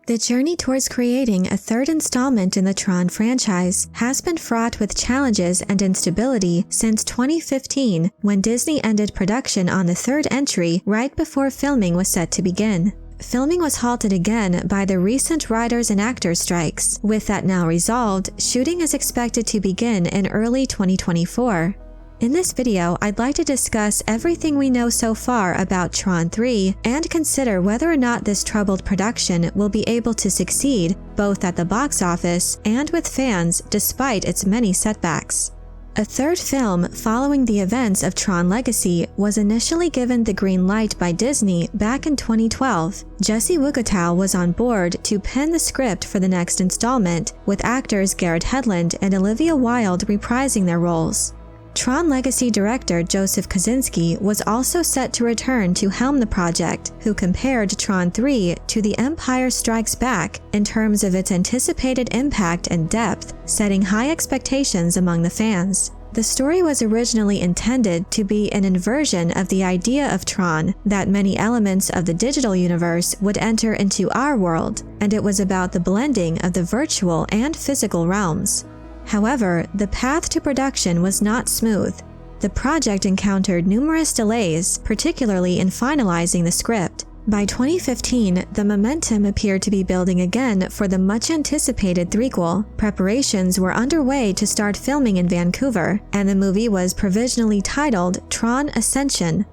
The journey towards creating a third installment in the Tron franchise has been fraught with challenges and instability since 2015, when Disney ended production on the third entry right before filming was set to begin. Filming was halted again by the recent writers and actors strikes. With that now resolved, shooting is expected to begin in early 2024. In this video, I'd like to discuss everything we know so far about Tron 3 and consider whether or not this troubled production will be able to succeed both at the box office and with fans despite its many setbacks. A third film following the events of Tron Legacy was initially given the green light by Disney back in 2012. Jesse Wugatow was on board to pen the script for the next installment, with actors Garrett Hedlund and Olivia Wilde reprising their roles. Tron Legacy director Joseph Kosinski was also set to return to helm the project, who compared Tron 3 to The Empire Strikes Back in terms of its anticipated impact and depth, setting high expectations among the fans. The story was originally intended to be an inversion of the idea of Tron, that many elements of the digital universe would enter into our world, and it was about the blending of the virtual and physical realms. However, the path to production was not smooth. The project encountered numerous delays, particularly in finalizing the script. By 2015, the momentum appeared to be building again for the much-anticipated threequel. Preparations were underway to start filming in Vancouver, and the movie was provisionally titled Tron Ascension.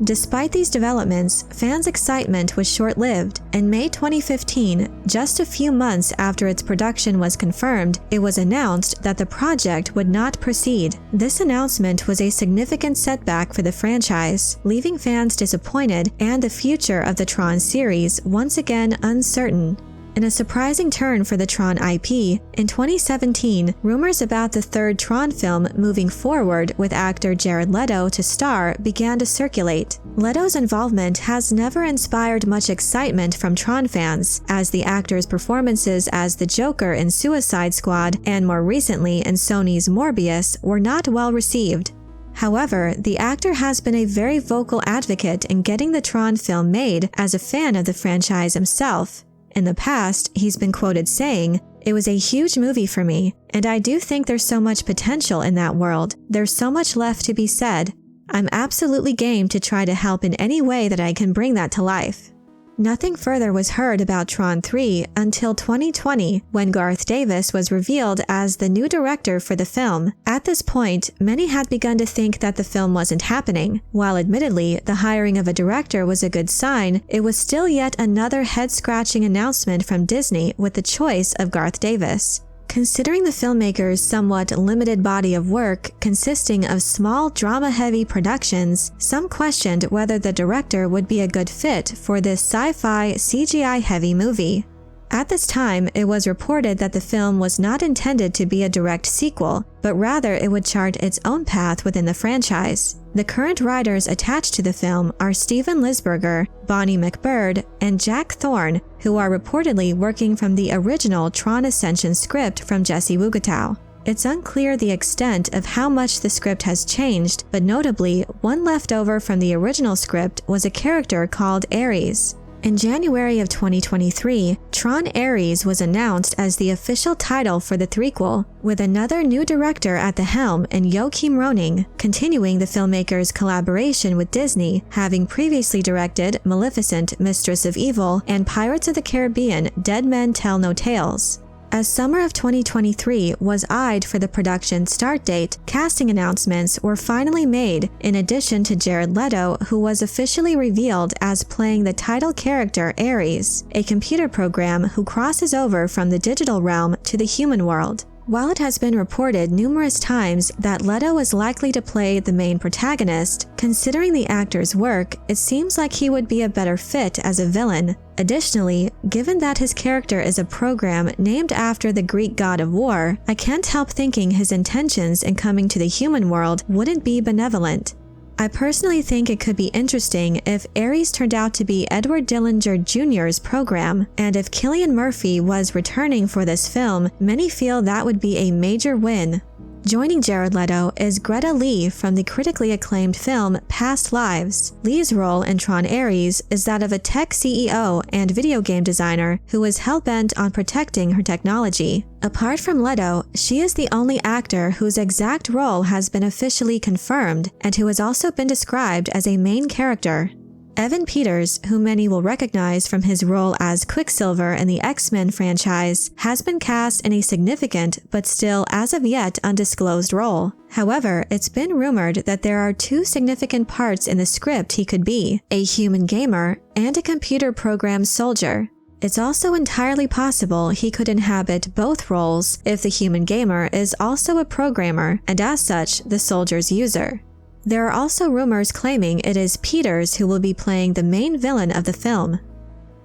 Despite these developments, fans' excitement was short-lived. In May 2015, just a few months after its production was confirmed, it was announced that the project would not proceed. This announcement was a significant setback for the franchise, leaving fans disappointed and the future of the Tron series once again uncertain. In a surprising turn for the Tron IP, in 2017, rumors about the third Tron film moving forward with actor Jared Leto to star began to circulate. Leto's involvement has never inspired much excitement from Tron fans, as the actor's performances as the Joker in Suicide Squad and more recently in Sony's Morbius were not well received. However, the actor has been a very vocal advocate in getting the Tron film made as a fan of the franchise himself. In the past, he's been quoted saying, "It was a huge movie for me, and I do think there's so much potential in that world. There's so much left to be said. I'm absolutely game to try to help in any way that I can bring that to life." Nothing further was heard about Tron 3 until 2020, when Garth Davis was revealed as the new director for the film. At this point, many had begun to think that the film wasn't happening. While admittedly, the hiring of a director was a good sign, it was still yet another head-scratching announcement from Disney with the choice of Garth Davis. Considering the filmmaker's somewhat limited body of work consisting of small drama-heavy productions, some questioned whether the director would be a good fit for this sci-fi CGI-heavy movie. At this time, it was reported that the film was not intended to be a direct sequel, but rather it would chart its own path within the franchise. The current writers attached to the film are Steven Lisberger, Bonnie McBird, and Jack Thorne, who are reportedly working from the original Tron Ascension script from Jesse Wugatow. It's unclear the extent of how much the script has changed, but notably, one leftover from the original script was a character called Ares. In January of 2023, Tron Ares was announced as the official title for the threequel, with another new director at the helm in Joachim Roning, continuing the filmmaker's collaboration with Disney, having previously directed Maleficent, Mistress of Evil, and Pirates of the Caribbean: Dead Men Tell No Tales. As summer of 2023 was eyed for the production start date, casting announcements were finally made, in addition to Jared Leto, who was officially revealed as playing the title character Ares, a computer program who crosses over from the digital realm to the human world. While it has been reported numerous times that Leto is likely to play the main protagonist, considering the actor's work, it seems like he would be a better fit as a villain. Additionally, given that his character is a program named after the Greek god of war, I can't help thinking his intentions in coming to the human world wouldn't be benevolent. I personally think it could be interesting if Ares turned out to be Edward Dillinger Jr.'s program, and if Cillian Murphy was returning for this film, many feel that would be a major win. Joining Jared Leto is Greta Lee from the critically acclaimed film Past Lives. Lee's role in Tron Ares is that of a tech CEO and video game designer who is hell-bent on protecting her technology. Apart from Leto, she is the only actor whose exact role has been officially confirmed and who has also been described as a main character. Evan Peters, who many will recognize from his role as Quicksilver in the X-Men franchise, has been cast in a significant but still as of yet undisclosed role. However, it's been rumored that there are two significant parts in the script he could be: a human gamer and a computer-programmed soldier. It's also entirely possible he could inhabit both roles if the human gamer is also a programmer and as such the soldier's user. There are also rumors claiming it is Peters who will be playing the main villain of the film.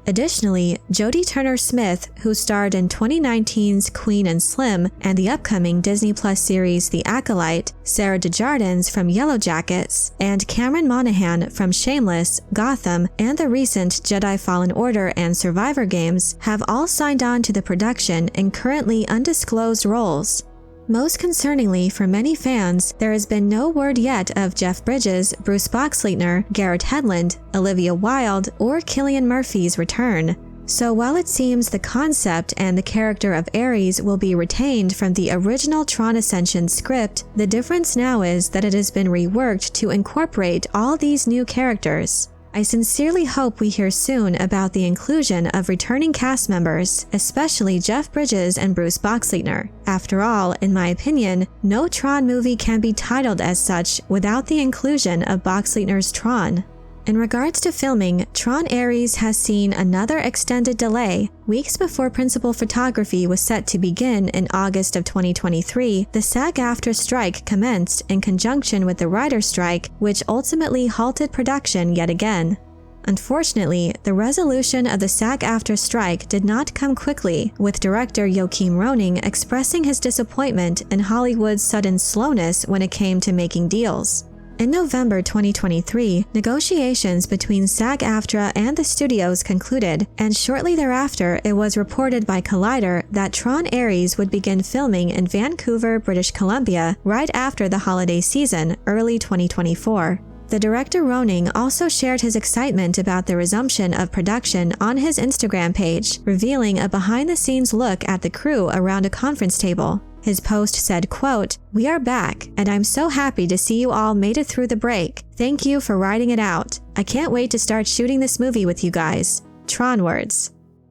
Additionally, Jodie Turner-Smith, who starred in 2019's Queen and Slim and the upcoming Disney Plus series The Acolyte, Sarah Desjardins from Yellow Jackets, and Cameron Monaghan from Shameless, Gotham, and the recent Jedi Fallen Order and Survivor games, have all signed on to the production in currently undisclosed roles. Most concerningly for many fans, there has been no word yet of Jeff Bridges, Bruce Boxleitner, Garrett Hedlund, Olivia Wilde, or Cillian Murphy's return. So while it seems the concept and the character of Ares will be retained from the original Tron Ascension script, the difference now is that it has been reworked to incorporate all these new characters. I sincerely hope we hear soon about the inclusion of returning cast members, especially Jeff Bridges and Bruce Boxleitner. After all, in my opinion, no Tron movie can be titled as such without the inclusion of Boxleitner's Tron. In regards to filming, Tron Ares has seen another extended delay. Weeks before principal photography was set to begin in August of 2023, the SAG-AFTRA strike commenced in conjunction with the writer's strike, which ultimately halted production yet again. Unfortunately, the resolution of the SAG-AFTRA strike did not come quickly, with director Joachim Roning expressing his disappointment in Hollywood's sudden slowness when it came to making deals. In November 2023, negotiations between SAG-AFTRA and the studios concluded, and shortly thereafter it was reported by Collider that Tron Ares would begin filming in Vancouver, British Columbia, right after the holiday season, early 2024. The director Roning also shared his excitement about the resumption of production on his Instagram page, revealing a behind-the-scenes look at the crew around a conference table. His post said, quote, "We are back, and I'm so happy to see you all made it through the break. Thank you for riding it out. I can't wait to start shooting this movie with you guys." Tron words.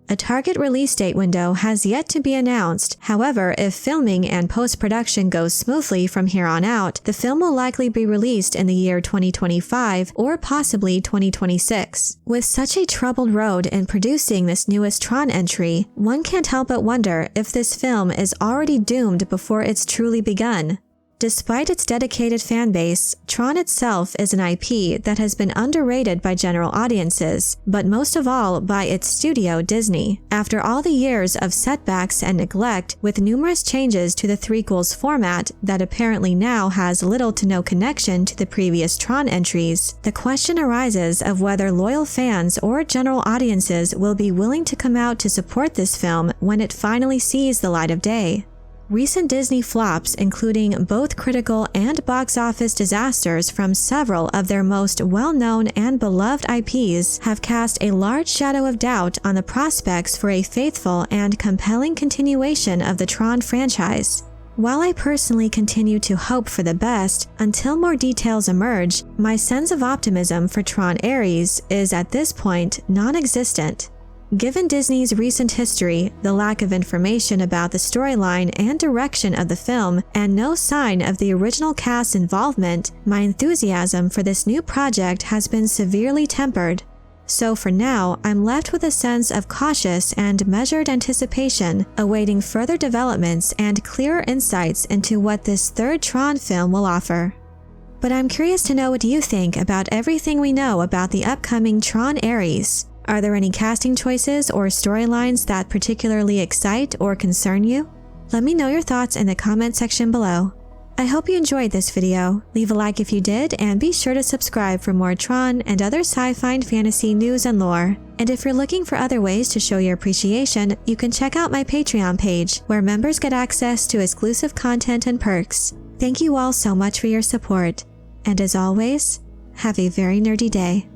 A target release date window has yet to be announced. However, if filming and post-production goes smoothly from here on out, the film will likely be released in the year 2025 or possibly 2026. With such a troubled road in producing this newest Tron entry, one can't help but wonder if this film is already doomed before it's truly begun. Despite its dedicated fan base, Tron itself is an IP that has been underrated by general audiences, but most of all by its studio Disney. After all the years of setbacks and neglect, with numerous changes to the threequels format that apparently now has little to no connection to the previous Tron entries, the question arises of whether loyal fans or general audiences will be willing to come out to support this film when it finally sees the light of day. Recent Disney flops, including both critical and box office disasters from several of their most well-known and beloved IPs, have cast a large shadow of doubt on the prospects for a faithful and compelling continuation of the Tron franchise. While I personally continue to hope for the best, until more details emerge, my sense of optimism for Tron Ares is at this point non-existent. Given Disney's recent history, the lack of information about the storyline and direction of the film, and no sign of the original cast's involvement, my enthusiasm for this new project has been severely tempered. So for now, I'm left with a sense of cautious and measured anticipation, awaiting further developments and clearer insights into what this third Tron film will offer. But I'm curious to know what you think about everything we know about the upcoming Tron Ares. Are there any casting choices or storylines that particularly excite or concern you? Let me know your thoughts in the comment section below. I hope you enjoyed this video. Leave a like if you did, and be sure to subscribe for more Tron and other sci-fi and fantasy news and lore. And if you're looking for other ways to show your appreciation, you can check out my Patreon page, where members get access to exclusive content and perks. Thank you all so much for your support. And as always, have a very nerdy day.